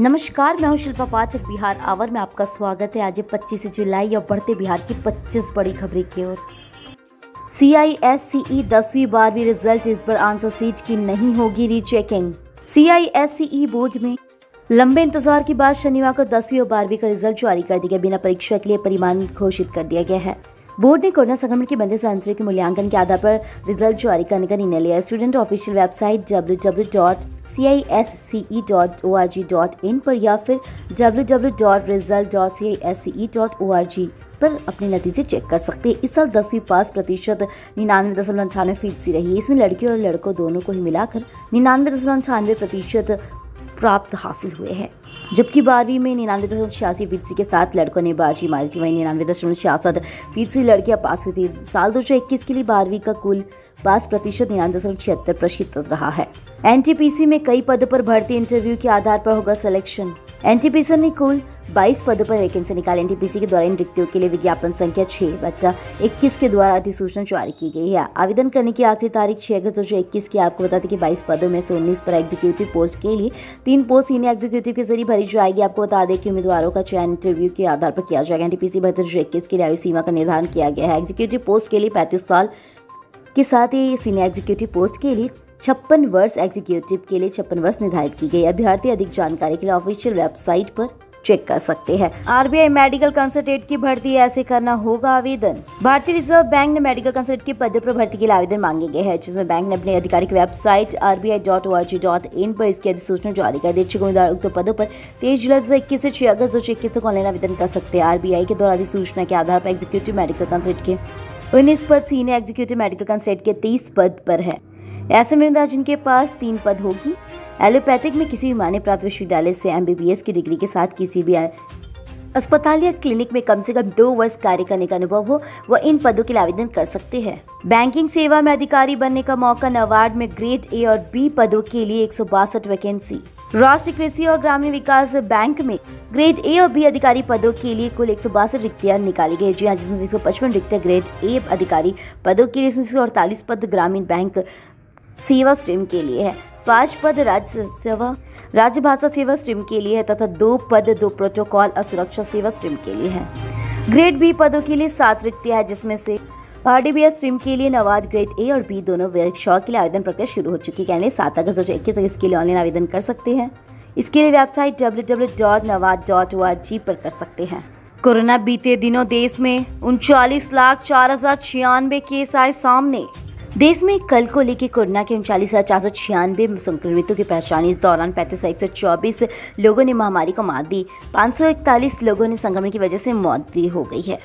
नमस्कार, मैं हूं शिल्पा पाठक। बिहार आवर में आपका स्वागत है। आज 25 जुलाई और बढ़ते बिहार की 25 बड़ी खबरें की ओर। CISCE 10वीं 12वीं रिजल्ट, इस बार आंसर सीट की नहीं होगी रीचेकिंग। CISCE बोर्ड में लंबे इंतजार के बाद शनिवार को 10वीं और 12वीं का रिजल्ट जारी कर दिया गया। बिना परीक्षा के लिए परिणाम घोषित कर दिया गया है। बोर्ड ने कोरोना संक्रमण की वजह से आंतरिक मूल्यांकन के आधार पर रिजल्ट जारी करने का निर्णय लिया। स्टूडेंट ऑफिशियल वेबसाइट www.cisce.org.in पर या फिर www.result.cisce.org पर अपने नतीजे चेक कर सकते हैं। इस साल 10वीं पास प्रतिशत 99.98% रही। इसमें लड़कियों और लड़कों दोनों को ही मिलाकर 99.98% प्राप्त हासिल हुए हैं, जबकि 12वीं में 99.86% के साथ लड़कों ने बाजी मारी थी। वहीं 99.66% लड़कियां पास हुई थी। साल 2021 के लिए 12वीं का कुल पास प्रतिशत 99.76% रहा है। NTPC में कई पदों पर भर्ती, इंटरव्यू के आधार पर होगा सिलेक्शन। NTPC ने कुल 22 पदों पर वैकेंसी निकाली। NTPC के द्वारा इन रिक्तियों के लिए विज्ञापन संख्या 6/21 के द्वारा अधिसूचना जारी की गई है। आवेदन करने की आखिरी तारीख 6 अगस्त 2021 की। आपको बता दें कि 22 पदों में से 19 पर एग्जीक्यूटिव पोस्ट के लिए 3 पोस्ट सीनियर एग्जीक्यूटिव के जरिए भरी जाएगी। आपको बता दें कि उम्मीदवारों का चयन इंटरव्यू के आधार पर किया जाएगा। NTPC भर्ती 2021 के लिए आयु सीमा का निर्धारण किया गया है। एग्जीक्यूटिव पोस्ट के लिए 35 साल के साथ ही सीनियर एग्जीक्यूटिव पोस्ट के लिए 56 वर्ष, एग्जीक्यूटिव के लिए 56 वर्ष निर्धारित की गई। अभ्यर्थी अधिक जानकारी के लिए ऑफिशियल वेबसाइट पर चेक कर सकते हैं। RBI मेडिकल कंसल्टेंट की भर्ती, ऐसे करना होगा आवेदन। भारतीय रिजर्व बैंक ने मेडिकल कंसल्टेंट के पद पर भर्ती के लिए आवेदन मांगे गए हैं, जिसमें बैंक ने अपनी आधिकारिक वेबसाइट rbi.org.in पर इसकी अधिसूचना जारी कर दी। इच्छुक उम्मीदवार उक्त पदों पर 23 जुलाई 2021 से 6 अगस्त 2021 तक ऑनलाइन आवेदन कर सकते हैं। RBI के द्वारा अधिसूचना के आधार पर एग्जीक्यूटिव मेडिकल कंसल्टेंट के 19 पद, सीनियर एग्जीक्यूटिव मेडिकल कंसल्टेंट के 30 पद पर है। ऐसे में उम्मीदवार जिनके पास 3 पद होगी, एलोपैथिक में किसी भी मान्य प्राप्त विश्वविद्यालय से MBBS की डिग्री के साथ किसी भी अस्पताल या क्लिनिक में कम से कम 2 वर्ष कार्य करने का अनुभव हो, वह इन पदों के लिए आवेदन कर सकते हैं। बैंकिंग सेवा में अधिकारी बनने का मौका, नाबार्ड में ग्रेड A और B पदों के लिए 162 वैकेंसी। राष्ट्रीय कृषि और ग्रामीण विकास बैंक में ग्रेड A और B अधिकारी पदों के लिए कुल 162 रिक्तियां निकाली गई। जी हाँ, जिसमें 155 रिक्तियां ग्रेड A अधिकारी पदों के लिए, इसमें से 48 पद ग्रामीण बैंक सेवा स्ट्रीम के लिए है, 5 पद राजभाषा सेवा स्ट्रीम के लिए है तथा 2 पद 2 प्रोटोकॉल और सुरक्षा सेवा स्ट्रीम के लिए है। ग्रेड B पदों के लिए 7 रिक्तियां हैं, जिसमें से RDBS स्ट्रीम के लिए नवाद ग्रेड A और B दोनों वर्कशॉप के लिए आवेदन प्रक्रिया शुरू हो चुकी है। कैंडिडेट 7 अगस्त 2021 तक इसके लिए ऑनलाइन आवेदन कर सकते हैं। इसके लिए वेबसाइट www.nawad.org पर कर सकते हैं। कोरोना बीते दिनों देश में 39,04,096 केस आए सामने। देश में कल को लेकर कोरोना के 39,496 संक्रमितों की पहचान। इस दौरान 35,124 लोगों ने महामारी को मात दी। 541 लोगों ने संक्रमण की वजह से मौत दी हो गई है।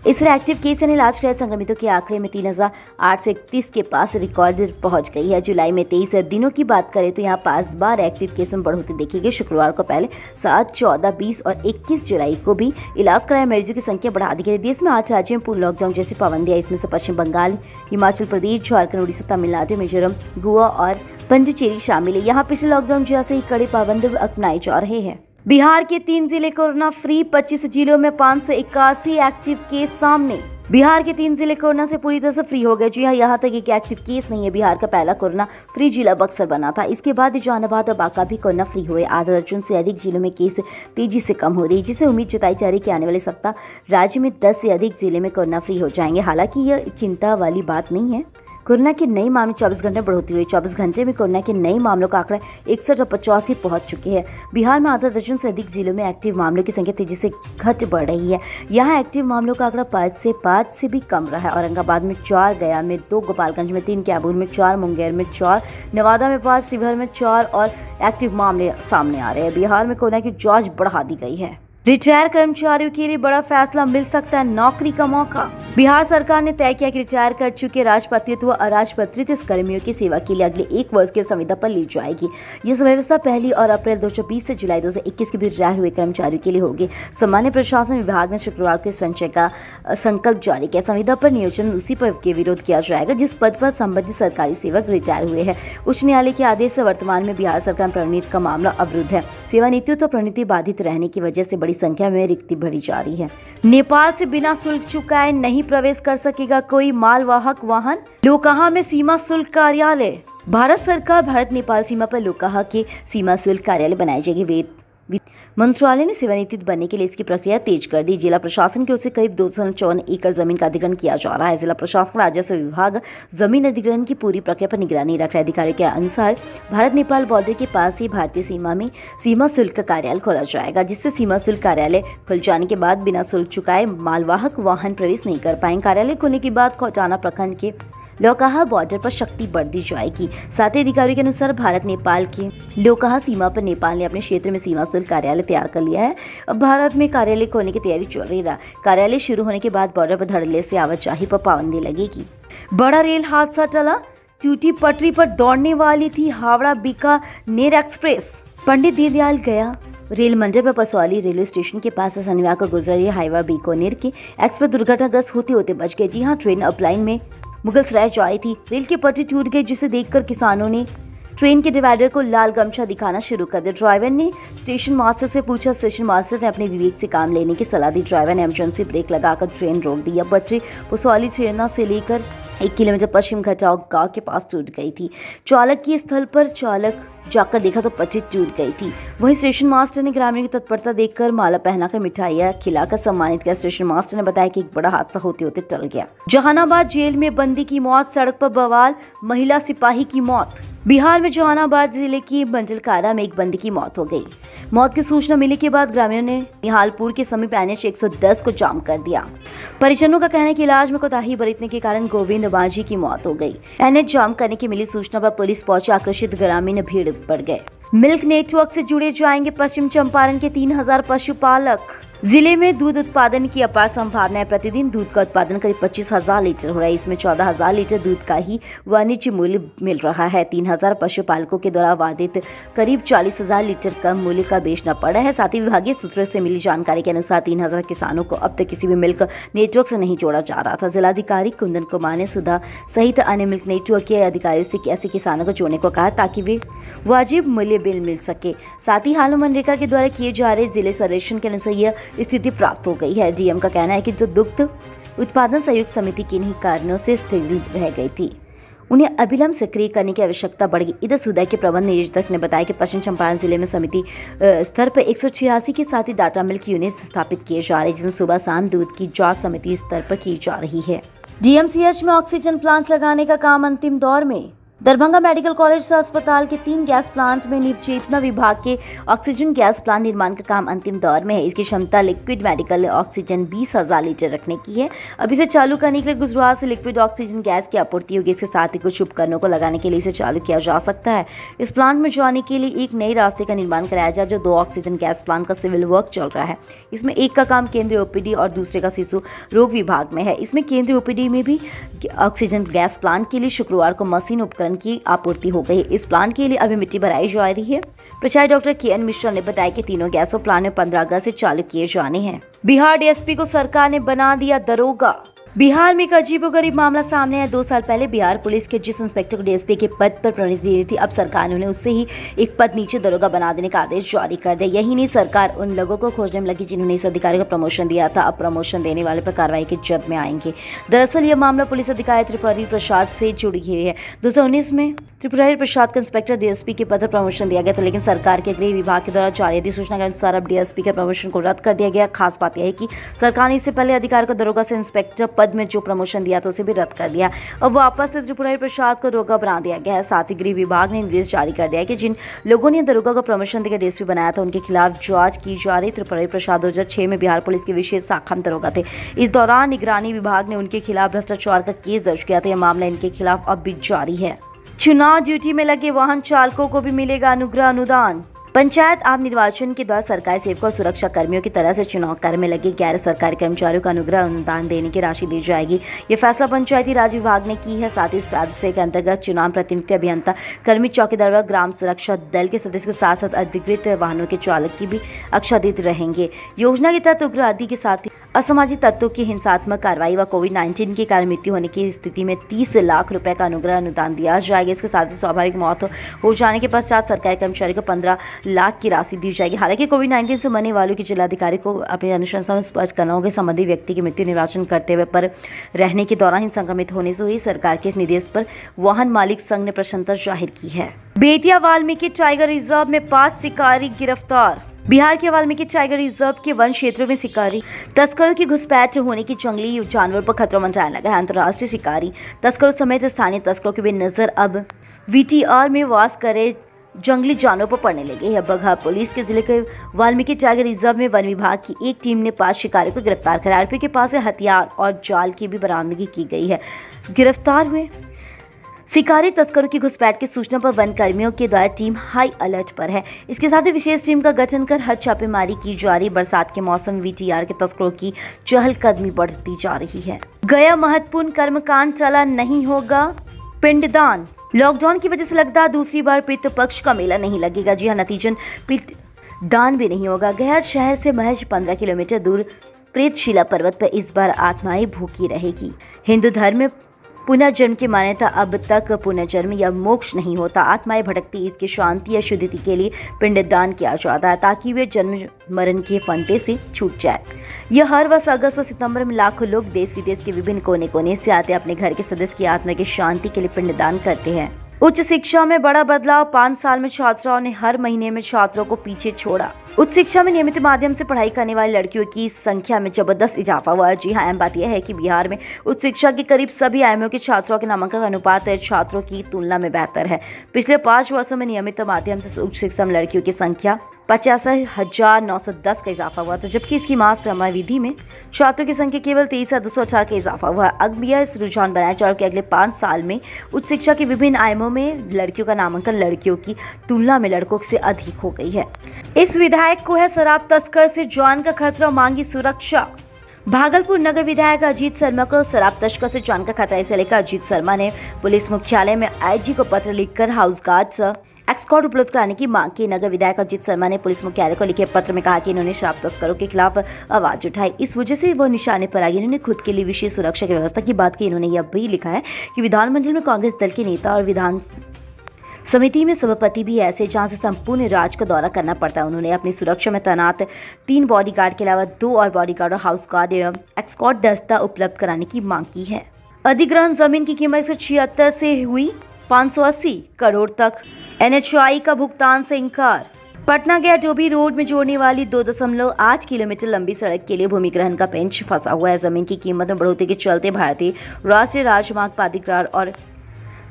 इस तरह एक्टिव केस यानी इलाज कर संक्रमितों के आंकड़े में 3,831 के पास रिकॉर्ड पहुंच गई है। जुलाई में 23 दिनों की बात करें तो यहाँ 5 बार एक्टिव केसों में बढ़ोतरी देखी गई। शुक्रवार को पहले 7, 14, 20 और 21 जुलाई को भी इलाज कराए मरीजों की संख्या बढ़ा दी गई। देश में 8 राज्यों में पूर्ण लॉकडाउन जैसी पाबंदियां, इसमें से पश्चिम बंगाल, हिमाचल प्रदेश, झारखंड, उड़ीसा, तमिलनाडु, मिजोरम, गोवा और पुडुचेरी शामिल है। यहाँ पिछले लॉकडाउन जैसे ही कड़े पाबंदी अपनाए जा रहे हैं। बिहार के 3 जिले कोरोना फ्री, 25 जिलों में 581 एक्टिव केस सामने। बिहार के 3 जिले कोरोना से पूरी तरह से फ्री हो गए। जी हाँ, यहाँ तक एक एक्टिव केस नहीं है। बिहार का पहला कोरोना फ्री जिला बक्सर बना था। इसके बाद जहानाबाद और बांका भी कोरोना फ्री हुए। आधा दर्जन से अधिक जिलों में केस तेजी से कम हो रही, जिससे उम्मीद जताई जा रही कि आने वाले सप्ताह राज्य में 10 से अधिक जिले में कोरोना फ्री हो जाएंगे। हालांकि यह चिंता वाली बात नहीं है। कोरोना के नए मामले 24 घंटे में बढ़ोतरी हुई। 24 घंटे में कोरोना के नए मामलों का आंकड़ा 61 और 85 पहुंच चुके हैं। बिहार में आधा दर्जन से अधिक जिलों में एक्टिव मामलों की संख्या तेजी से घट बढ़ रही है। यहाँ एक्टिव मामलों का आंकड़ा 5 से भी कम रहा है। औरंगाबाद में 4, गया में 2, गोपालगंज में 3, कैमूर में 4, मुंगेर में 4, नवादा में 5, शिवहर में 4 और एक्टिव मामले सामने आ रहे हैं। बिहार में कोरोना की जाँच बढ़ा दी गई है। रिटायर कर्मचारियों के लिए बड़ा फैसला, मिल सकता है नौकरी का मौका। बिहार सरकार ने तय किया कि रिटायर कर चुके राजपत्रित व अराजपत्रित कर्मियों की सेवा के लिए अगले 1 वर्ष की संविदा पर ली जाएगी। यह व्यवस्था 1 और अप्रैल 2020 से जुलाई 2021 के बीच रिटायर हुए कर्मचारियों के लिए होगी। सामान्य प्रशासन विभाग ने शुक्रवार को संचय का संकल्प जारी किया। संविदा पर नियोजन उसी पर के विरोध किया जाएगा जिस पद पर संबंधित सरकारी सेवक रिटायर हुए हैं। उच्च न्यायालय के आदेश से वर्तमान में बिहार सरकार प्रणीत का मामला अवरुद्ध है। सेवा नीति तो प्रणीति बाधित रहने की वजह से बड़ी संख्या में रिक्ति भरी जा रही है। नेपाल से बिना शुल्क चुकाए नहीं प्रवेश कर सकेगा कोई मालवाहक वाहन। लोकहा में सीमा शुल्क कार्यालय। भारत सरकार भारत नेपाल सीमा पर लोकहा के सीमा शुल्क कार्यालय बनाए जाएंगे। मंत्रालय ने सेवानिवृत्त बनने के लिए इसकी प्रक्रिया तेज कर दी। जिला प्रशासन की ओर से करीब 254 एकड़ जमीन का अधिग्रहण किया जा रहा है। जिला प्रशासन राजस्व विभाग जमीन अधिग्रहण की पूरी प्रक्रिया पर निगरानी रख रहा है। अधिकारी के अनुसार भारत नेपाल बॉर्डर के पास ही भारतीय सीमा में सीमा शुल्क कार्यालय खोला जाएगा, जिससे सीमा शुल्क कार्यालय खुल जाने के बाद बिना शुल्क चुकाए मालवाहक वाहन प्रवेश नहीं कर पाएंगे। कार्यालय खुलने के बाद खौटाना प्रखंड के लोकहा बॉर्डर पर शक्ति बढ़ दी जाएगी। साथ ही अधिकारियों के अनुसार भारत नेपाल के लोकहा सीमा पर नेपाल ने अपने क्षेत्र में सीमा शुल्क कार्यालय तैयार कर लिया है। अब भारत में कार्यालय खोलने की तैयारी चल रही है। कार्यालय शुरू होने के बाद बॉर्डर पर धड़ल्ले से आवाजाही पर पाबंदी लगेगी। बड़ा रेल हादसा टला, टूटी पटरी पर दौड़ने वाली थी हावड़ा बीकानेर एक्सप्रेस। पंडित दीनदयाल गया रेल मंडल पर पसौली रेलवे स्टेशन के पास से शनिवार को गुजर रही हावड़ा बीकानेर की एक्सप्रेस दुर्घटनाग्रस्त होते होते बच गई। जी हाँ, ट्रेन अपलाइन में मुगलसराय जा रही थी। रेल की पटरी टूट गई, जिसे देखकर किसानों ने ट्रेन के डिवाइडर को लाल गमछा दिखाना शुरू कर दिया। ड्राइवर ने स्टेशन मास्टर से पूछा। स्टेशन मास्टर ने अपने विवेक से काम लेने की सलाह दी। ड्राइवर ने इमरजेंसी ब्रेक लगाकर ट्रेन रोक दी। अब पटरी पुसौली छेना से लेकर 1 किलोमीटर पश्चिम खटाव गांव के पास टूट गई थी। चालक की स्थल पर चालक जाकर देखा तो पटरी टूट गई थी। वहीं स्टेशन मास्टर ने ग्रामीणों की तत्परता देखकर माला पहनाकर मिठाइयां खिलाकर सम्मानित किया। स्टेशन मास्टर ने बताया कि एक बड़ा हादसा होते होते टल गया। जहानाबाद जेल में बंदी की मौत, सड़क पर बवाल, महिला सिपाही की मौत। बिहार में जहानाबाद जिले की मंजिल कारा में एक बंदी की मौत हो गई। मौत की सूचना मिलने के बाद ग्रामीणों ने निहालपुर के समीप NH 110 को जाम कर दिया। परिजनों का कहना है कि इलाज में कोताही बरतने के कारण गोविंद माझी की मौत हो गई। NH जाम करने की मिली सूचना पर पुलिस पहुंची। आकर्षित ग्रामीण भीड़ बढ़ गए। मिल्क नेटवर्क से जुड़े जाएंगे पश्चिम चंपारण के 3000 पशुपालक। जिले में दूध उत्पादन की अपार संभावना है। प्रतिदिन दूध का उत्पादन करीब 25,000 लीटर हो रहा है। इसमें 14,000 लीटर दूध का ही वाणिज्य मूल्य मिल रहा है। 3,000 पशुपालकों के द्वारा वादित करीब 40,000 लीटर कम मूल्य का बेचना पड़ रहा है। साथ ही विभागीय सूत्रों से मिली जानकारी के अनुसार 3,000 किसानों को अब तक किसी भी मिल्क नेटवर्क से नहीं जोड़ा जा रहा था। जिलाधिकारी कुंदन कुमार ने सुधा सहित अन्य मिल्क नेटवर्क के अधिकारियों से ऐसे किसानों को जोड़ने को कहा ताकि वे वाजिब मूल्य बिल मिल सके। साथ ही हाल में मनरेगा के द्वारा किए जा रहे जिले सर्वेक्षण के अनुसार यह स्थिति प्राप्त हो गई है। डीएम का कहना है कि जो दुग्ध उत्पादन संयुक्त समिति किन्हीं कारणों से स्थिर रह गई थी, उन्हें अविलंब सक्रिय करने की आवश्यकता बढ़ गई। इधर सुधा के प्रबंध निदेशक ने बताया कि पश्चिम चंपारण जिले में समिति स्तर पर 186 के साथ ही डाटा मिल्क यूनिट स्थापित किए जा रहे हैं, जिसमें सुबह शाम दूध की जांच समिति स्तर पर की जा रही है। DMCH में ऑक्सीजन प्लांट लगाने का काम अंतिम दौर में। दरभंगा मेडिकल कॉलेज अस्पताल के 3 गैस प्लांट में निवचेतना विभाग के ऑक्सीजन गैस प्लांट निर्माण का काम अंतिम दौर में है। इसकी क्षमता लिक्विड मेडिकल ऑक्सीजन 20,000 लीटर रखने की है। अब इसे चालू करने के लिए गुजरात से लिक्विड ऑक्सीजन गैस की आपूर्ति होगी। इसके साथ ही कुछ उपकरणों को लगाने के लिए इसे चालू किया जा सकता है। इस प्लांट में जाने के लिए एक नए रास्ते का निर्माण कराया जाए, जो 2 ऑक्सीजन गैस प्लांट का सिविल वर्क चल रहा है। इसमें एक का काम केंद्रीय OPD और दूसरे का शिशु रोग विभाग में है। इसमें केंद्रीय OPD में भी ऑक्सीजन गैस प्लांट के लिए शुक्रवार को मशीन उपकरण की आपूर्ति हो गई। इस प्लांट के लिए अभी मिट्टी भराई जा रही है। प्रचार डॉक्टर KN मिश्रा ने बताया कि तीनों गैसों प्लांट में 15 अगस्त से चालू किए जाने हैं। बिहार DSP को सरकार ने बना दिया दरोगा। बिहार में एक अजीबोगरीब मामला सामने आया। 2 साल पहले बिहार पुलिस के जिस इंस्पेक्टर को DSP के पद पर प्रोन्नति दी थी, अब सरकार ने उन्हें उससे ही एक पद नीचे दरोगा बना देने का आदेश जारी कर दिया। यही नहीं, सरकार उन लोगों को खोजने में लगी जिन्होंने इस अधिकारी को प्रमोशन दिया था। अब प्रमोशन देने वाले पर कार्रवाई की जद में आएंगे। दरअसल यह मामला पुलिस अधिकारी त्रिपुरारी प्रसाद से जुड़ी हुई है। 2019 में त्रिपुरारी प्रसाद को इंस्पेक्टर DSP के पद पर प्रमोशन दिया गया था, लेकिन सरकार के गृह विभाग के द्वारा जारी अधिसूचना के अनुसार अब DSP के प्रमोशन को रद्द कर दिया गया। खास बात यह है कि सरकार ने इससे पहले अधिकारी को दरोगा से इंस्पेक्टर पद में जो प्रमोशन दिया था उसे भी रद्द कर दिया। अब वापस से त्रिपुरारी प्रसाद को दरोगा बना दिया गया है। साथ ही गृह विभाग ने निर्देश जारी कर दिया है कि जिन लोगों ने दरोगा को प्रमोशन देकर DSP बनाया था, उनके खिलाफ जांच की जा रही। त्रिपुरारी प्रसाद 2006 में बिहार पुलिस के विशेष शाखा में दरोगा थे। इस दौरान निगरानी विभाग ने उनके खिलाफ भ्रष्टाचार का केस दर्ज किया था। यह मामला इनके खिलाफ अब भी जारी है। चुनाव ड्यूटी में लगे वाहन चालकों को भी मिलेगा अनुग्रह अनुदान। पंचायत आम निर्वाचन के दौरान सरकारी सेवकों और सुरक्षा कर्मियों की तरह से चुनाव कार्य में लगे गैर सरकारी कर्मचारियों को अनुग्रह अनुदान देने की राशि दी जाएगी। ये फैसला पंचायती राज विभाग ने की है। साथ ही इस फैसले के अंतर्गत चुनाव प्रतिनिधि, अभियंता, कर्मी, चौकीदार व ग्राम सुरक्षा दल के सदस्यों के साथ साथ अधिकृत वाहनों के चालक की भी आच्छादित रहेंगे। योजना के तहत उग्रवादी के साथ ही असामाजिक तत्वों की हिंसात्मक कार्रवाई व कोविड-19 के कारण मृत्यु होने की स्थिति में 30 लाख रुपए का अनुग्रह अनुदान दिया जाएगा। इसके साथ ही स्वाभाविक मौत हो जाने के पश्चात सरकारी कर्मचारी को 15 लाख की राशि दी जाएगी। हालांकि कोविड-19 से मरने वालों की जिलाधिकारी को अपनी अनुशंसा में स्पष्ट करना होगा। संबंधित व्यक्ति की मृत्यु निर्वाचन करते हुए पर रहने के दौरान ही संक्रमित होने से हुई सरकार के इस निर्देश पर वाहन मालिक संघ ने प्रसन्नता जाहिर की है। बेतिया वाल्मीकि टाइगर रिजर्व में 5 शिकारी गिरफ्तार। बिहार के वाल्मीकि टाइगर रिजर्व के वन क्षेत्रों में शिकारी तस्करों की घुसपैठ होने की जंगली जानवर पर खतरा मंडराने लगा है। अंतर्राष्ट्रीय शिकारी तस्करों समेत स्थानीय तस्करों की भी नजर अब वीटीआर में वास करे जंगली जानवरों पर पड़ने लगे है। बगहा पुलिस के जिले के वाल्मीकि टाइगर रिजर्व में वन विभाग की एक टीम ने 5 शिकारियों को गिरफ्तार कर आरोपी के पास से हथियार और जाल की भी बरामदगी की गई है। गिरफ्तार हुए शिकारी तस्करों की घुसपैठ की सूचना पर वन कर्मियों के द्वारा टीम हाई अलर्ट पर है। इसके साथ ही विशेष टीम का गठन कर हर छापेमारी की जा रही। बरसात के मौसम में वीटीआर के तस्करों की चहलकदमी बढ़ती जा रही है। गया महत्वपूर्ण कर्मकांड चला नहीं होगा पिंडदान। लॉकडाउन की वजह से लगता है दूसरी बार पितृ पक्ष का मेला नहीं लगेगा। जी हाँ, नतीजन पिंडदान भी नहीं होगा। गया शहर से महज 15 किलोमीटर दूर प्रेतशिला पर्वत पर इस बार आत्माएं भूखी रहेगी। हिंदू धर्म में पुनर्जन्म की मान्यता अब तक पुनर्जन्म या मोक्ष नहीं होता। आत्माएं भटकती इसकी शांति या शुद्धि के लिए पिंडदान किया जाता है ताकि वे जन्म मरण के फंदे से छूट जाए। यह हर वर्ष अगस्त व सितंबर में लाखों लोग देश विदेश के विभिन्न कोने कोने से आते अपने घर के सदस्य की आत्मा की शांति के लिए पिंडदान करते हैं। उच्च शिक्षा में बड़ा बदलाव। 5 साल में छात्राओं ने हर महीने में छात्रों को पीछे छोड़ा। उच्च शिक्षा में नियमित माध्यम से पढ़ाई करने वाली लड़कियों की संख्या में जबरदस्त इजाफा हुआ है। जी हाँ, अहम बात यह है कि बिहार में उच्च शिक्षा के करीब सभी आयामों के छात्रों के नामांकन का अनुपात छात्रों की तुलना में बेहतर है। पिछले 5 वर्षों में नियमित माध्यम से उच्च शिक्षा में लड़कियों की संख्या 85,910 का इजाफा हुआ था, जबकि इसकी मास समयावधि में छात्रों की संख्या केवल 23,218 का इजाफा हुआ। अब यह इस रुझान बनाया जा रहा है कि अगले 5 साल में उच्च शिक्षा के विभिन्न आयामों में लड़कियों का नामांकन लड़कियों की तुलना में लड़कों से अधिक हो गई है। इस विधायक को है शराब तस्कर से जान का खतरा, मांगी सुरक्षा। भागलपुर नगर विधायक अजीत शर्मा को शराब तस्कर से जान का खतरा इसे लेकर अजीत शर्मा ने पुलिस मुख्यालय में आईजी को पत्र लिखकर हाउस गार्ड एस्कॉर्ट उपलब्ध कराने की मांग की। नगर विधायक अजीत शर्मा ने पुलिस मुख्यालय को लिखे पत्र में कहा कि इन्होंने शराब तस्करों के खिलाफ आवाज उठाई, इस वजह से वो निशाने पर आ गए। इन्होंने खुद के लिए विशेष सुरक्षा की व्यवस्था की बात की। इन्होंने यह भी लिखा है कि विधानमंडल में कांग्रेस दल के नेता और विधान समिति में सभापति भी ऐसे जहां से संपूर्ण राज्य का दौरा करना पड़ता है। उन्होंने अपनी सुरक्षा में तैनात 3 बॉडीगार्ड के अलावा 2 और बॉडीगार्ड और हाउस गार्ड एवं एस्कॉर्ट दस्ता उपलब्ध कराने की मांग की है। अधिग्रहण जमीन की कीमत 176 से हुई 580 करोड़ तक। NHAI का भुगतान से इंकार। पटना गया डोभी रोड में जोड़ने वाली 2.8 किलोमीटर लंबी सड़क के लिए भूमिग्रहण का पेंच फंसा हुआ है। जमीन की कीमत में बढ़ोतरी के चलते भारतीय राष्ट्रीय राजमार्ग प्राधिकरण और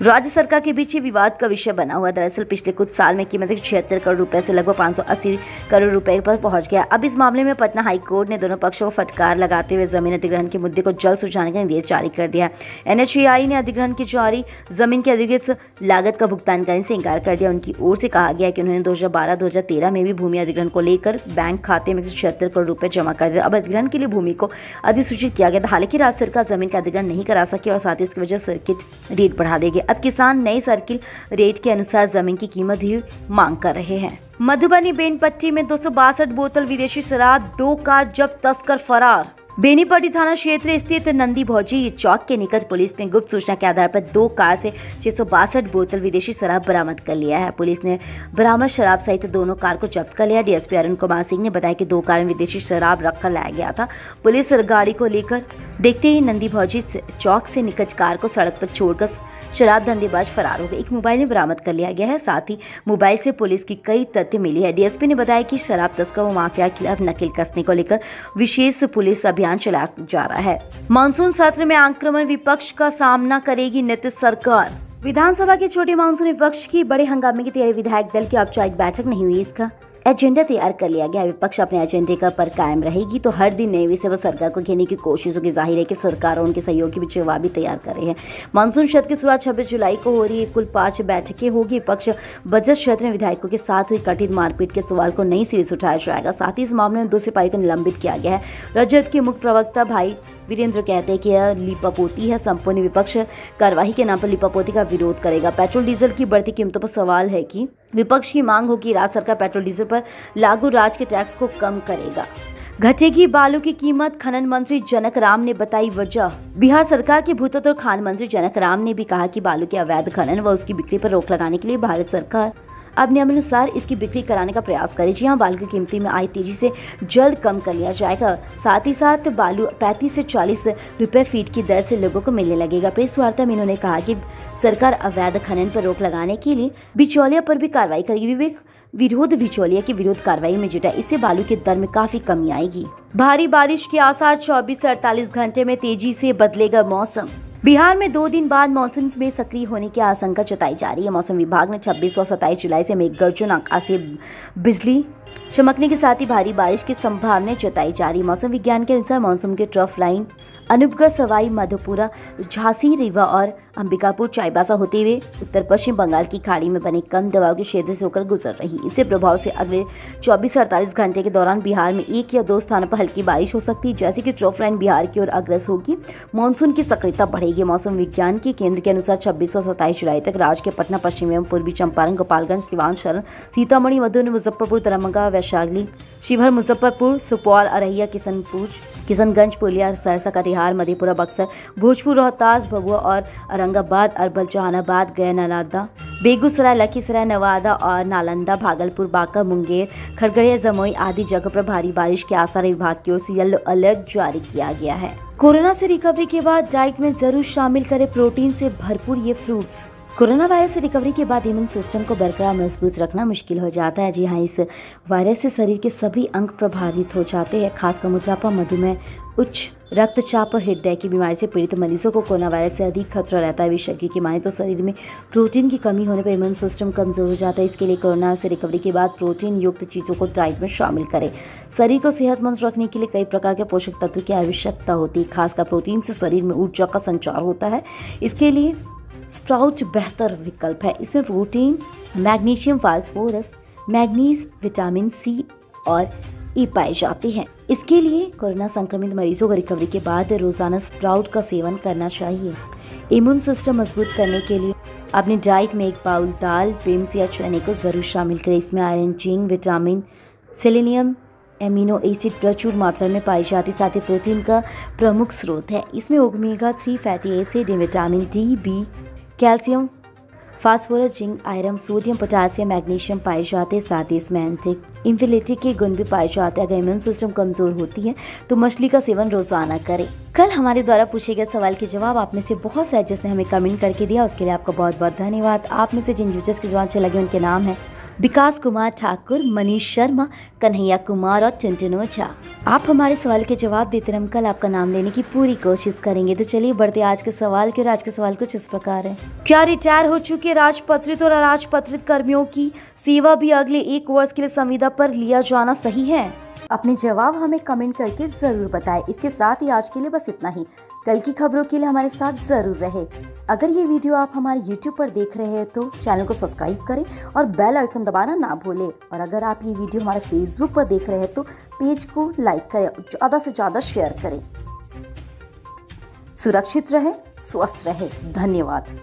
राज्य सरकार के बीच विवाद का विषय बना हुआ। दरअसल पिछले कुछ साल में कीमत 76 करोड़ रुपए से लगभग 580 करोड़ रुपए पर पहुंच गया। अब इस मामले में पटना हाई कोर्ट ने दोनों पक्षों को फटकार लगाते हुए जमीन अधिग्रहण के मुद्दे को जल्द सुलझाने का निर्देश जारी कर दिया। NHAI ने अधिग्रहण की जारी जमीन की अधिकृत लागत का भुगतान करने से इंकार कर दिया। उनकी ओर से कहा गया कि उन्होंने 2012-2013 में भी भूमि अधिग्रहण को लेकर बैंक खाते में 176 करोड़ रुपए जमा कर दिया। अब अधिग्रहण के लिए भूमि को अधिसूचित किया गया था। हालांकि राज्य सरकार जमीन का अधिग्रहण नहीं करा सकी और साथ ही इसकी वजह सर्किट रेट बढ़ा देगी। अब किसान नए सर्किल रेट के अनुसार जमीन की कीमत भी मांग कर रहे हैं। मधुबनी बेनीपट्टी में 262 बोतल विदेशी शराब, 2 कार जब्त, तस्कर फरार। बेनीपट्टी थाना क्षेत्र स्थित नंदी भौजी चौक के निकट पुलिस ने गुप्त सूचना के आधार पर 2 कार से 662 बोतल विदेशी शराब बरामद कर लिया है। पुलिस ने बरामद शराब सहित दोनों कार को जब्त कर लिया। डीएसपी अरुण कुमार सिंह ने बताया कि 2 कार में विदेशी शराब रखकर लाया गया था। पुलिस गाड़ी को लेकर देखते ही नंदी भौजी चौक से निकट कार को सड़क पर छोड़कर शराब धंधेबाज फरार हो गए। एक मोबाइल में बरामद कर लिया गया है। साथ ही मोबाइल से पुलिस की कई तथ्य मिली है। डीएसपी ने बताया कि शराब तस्कर व माफिया के खिलाफ नकेल कसने को लेकर विशेष पुलिस अभियान चलाया जा रहा है। मानसून सत्र में आक्रमण विपक्ष का सामना करेगी नीतीश सरकार। विधानसभा के छोटे मानसून विपक्ष की बड़े हंगामे की तैयारी। विधायक दल की औपचारिक बैठक नहीं हुई, इसका एजेंडा तैयार कर लिया गया। विपक्ष अपने एजेंडे का पर कायम रहेगी तो हर दिन नए विषय पर सरकार को घेरने की कोशिशों की जाहिर है कि सरकार और उनके सहयोगी भी जवाब तैयार कर रहे हैं। मानसून सत्र की शुरुआत 26 जुलाई को हो रही है। कुल 5 बैठकें होगी। विपक्ष बजट सत्र में विधायकों के साथ हुई कथित मारपीट के सवाल को नई सिरे से उठाया जाएगा। साथ ही इस मामले में 2 सिपाही को निलंबित किया गया है। राजद के मुख्य प्रवक्ता भाई वीरेंद्र कहते हैं कि यह लीपापोती है। संपूर्ण विपक्ष कार्रवाई के नाम पर लीपापोती का विरोध करेगा। पेट्रोल डीजल की बढ़ती कीमतों पर सवाल है कि विपक्ष की मांग हो कि राज्य सरकार पेट्रोल डीजल पर लागू राज्य के टैक्स को कम करेगा। घटेगी बालू की कीमत, खनन मंत्री जनक राम ने बताई वजह। बिहार सरकार के भूतपूर्व खान मंत्री जनक राम ने भी कहा कि बालू के अवैध खनन व उसकी बिक्री पर रोक लगाने के लिए भारत सरकार अब नियमानुसार इसकी बिक्री कराने का प्रयास करें। जी हाँ, बालू की कीमती में आई तेजी से जल्द कम कर लिया जाएगा। साथ ही साथ बालू 35 से 40 रुपए फीट की दर से लोगों को मिलने लगेगा। प्रेस वार्ता में उन्होंने कहा कि सरकार अवैध खनन पर रोक लगाने के लिए बिचौलिया पर भी कार्रवाई करेगी। विरोध बिचौलिया के विरोध कार्रवाई में जुटा, इससे बालू के दर में काफी कमी आएगी। भारी बारिश के आसार, 24 से 48 घंटे में तेजी से बदलेगा मौसम। बिहार में 2 दिन बाद मानसून में सक्रिय होने की आशंका जताई जा रही है। मौसम विभाग ने 26 व 27 जुलाई से मेघ गर्जन, आकाशीय बिजली चमकने के साथ ही भारी बारिश की संभावना जताई जा रही है। मौसम विज्ञान के अनुसार मानसून के ट्रफ लाइन अनूपगढ़, सवाई माधोपुरा, झांसी, रीवा और अंबिकापुर, चाईबासा होते हुए उत्तर पश्चिम बंगाल की खाड़ी में बने कम दबाव के क्षेत्र से होकर गुजर रही। इसके प्रभाव से अगले 24 से 48 घंटे के दौरान बिहार में 1 या 2 स्थानों पर हल्की बारिश हो सकती है। जैसे कि ट्रफ लाइन बिहार की ओर अग्रसर होगी, मानसून की सक्रियता बढ़ेगी। मौसम विज्ञान के केंद्र के अनुसार 26 व 27 जुलाई तक राज्य के पटना, पश्चिम एवं पूर्वी चंपारण, गोपालगंज, सिवान, शरण, सीतामढ़ी, मधुबनी, मुजफ्फरपुर, दरभंगा, वैशाली, शिवहर, मुजफ्फरपुर, सुपौल, अररिया, किशनगंज, पूर्णिया, सहरसा, कटिहार, मधेपुरा, बक्सर, भोजपुर, रोहतास, भभुआ और औरंगाबाद, अरवल, जहानाबाद, गया, नालंदा, बेगूसराय, लखीसराय, नवादा और नालंदा, भागलपुर, बांका, मुंगेर, खगड़िया, जमुई आदि जगह पर भारी बारिश के आसार विभाग की ओर से येलो अलर्ट जारी किया गया है। कोरोना से रिकवरी के बाद डाइट में जरूर शामिल करें प्रोटीन से भरपूर ये फ्रूट्स। कोरोना वायरस से रिकवरी के बाद इम्यून सिस्टम को बरकरार मजबूत रखना मुश्किल हो जाता है। जी हाँ, इस वायरस से शरीर के सभी अंग प्रभावित हो जाते हैं। खासकर मोटापा, मधुमेह, उच्च रक्तचाप और हृदय की बीमारी से पीड़ित मरीजों को कोरोना वायरस से अधिक खतरा रहता है। विशेषज्ञ की माने तो शरीर में प्रोटीन की कमी होने पर इम्यून सिस्टम कमजोर हो जाता है। इसके लिए कोरोना से रिकवरी के बाद प्रोटीन युक्त चीज़ों को डाइट में शामिल करें। शरीर को सेहतमंद रखने के लिए कई प्रकार के पोषक तत्व की आवश्यकता होती है। खासकर प्रोटीन से शरीर में ऊर्जा का संचार होता है। इसके लिए स्प्राउट बेहतर विकल्प है। इसमें protein, magnesium, phosphorus, manganese, vitamin C और ई पाए जाते हैं। इसके लिए कोरोना संक्रमित मरीजों को रिकवरी के बाद रोजाना स्प्राउट का सेवन करना चाहिए। इम्यून सिस्टम मजबूत करने के लिए अपनी डाइट में 1 बाउल दाल, बीन्स या चने को जरूर शामिल करें। इसमें iron, zinc, vitamin, selenium, amino acid प्रचुर मात्रा में पाई जाती, साथ ही प्रोटीन का प्रमुख स्रोत है। इसमें omega 3 fatty acid, vitamin D, B, calcium, phosphorus, zinc, iron, sodium, potassium, magnesium पाए जाते हैं। साथ ही इसमें एंटी इन्फ्लेमेटरी के गुण भी पाए जाते हैं। अगर इम्यून सिस्टम कमजोर होती है तो मछली का सेवन रोजाना करें। कल हमारे द्वारा पूछे गए सवाल के जवाब आप में से बहुत से जिसने हमें कमेंट करके दिया, उसके लिए आपका बहुत बहुत धन्यवाद। आप में से जिन यूजर्स के जवाब अच्छे लगे उनके नाम है विकास कुमार ठाकुर, मनीष शर्मा, कन्हैया कुमार और टुनटुन ओझा। आप हमारे सवाल के जवाब देते रहे, हम कल आपका नाम लेने की पूरी कोशिश करेंगे। तो चलिए बढ़ते आज के सवाल की। और आज के सवाल कुछ इस प्रकार है। क्या रिटायर हो चुके राजपत्रित और अराजपत्रित कर्मियों की सेवा भी अगले 1 वर्ष के लिए संविदा पर लिया जाना सही है? अपने जवाब हमें कमेंट करके जरूर बताएं। इसके साथ ही आज के लिए बस इतना ही। कल की खबरों के लिए हमारे साथ जरूर रहे। अगर ये वीडियो आप हमारे YouTube पर देख रहे हैं तो चैनल को सब्सक्राइब करें और बेल आइकन दबाना ना भूलें। और अगर आप ये वीडियो हमारे Facebook पर देख रहे हैं तो पेज को लाइक करें और ज़्यादा से ज़्यादा शेयर करें। सुरक्षित रहे, स्वस्थ रहे। धन्यवाद।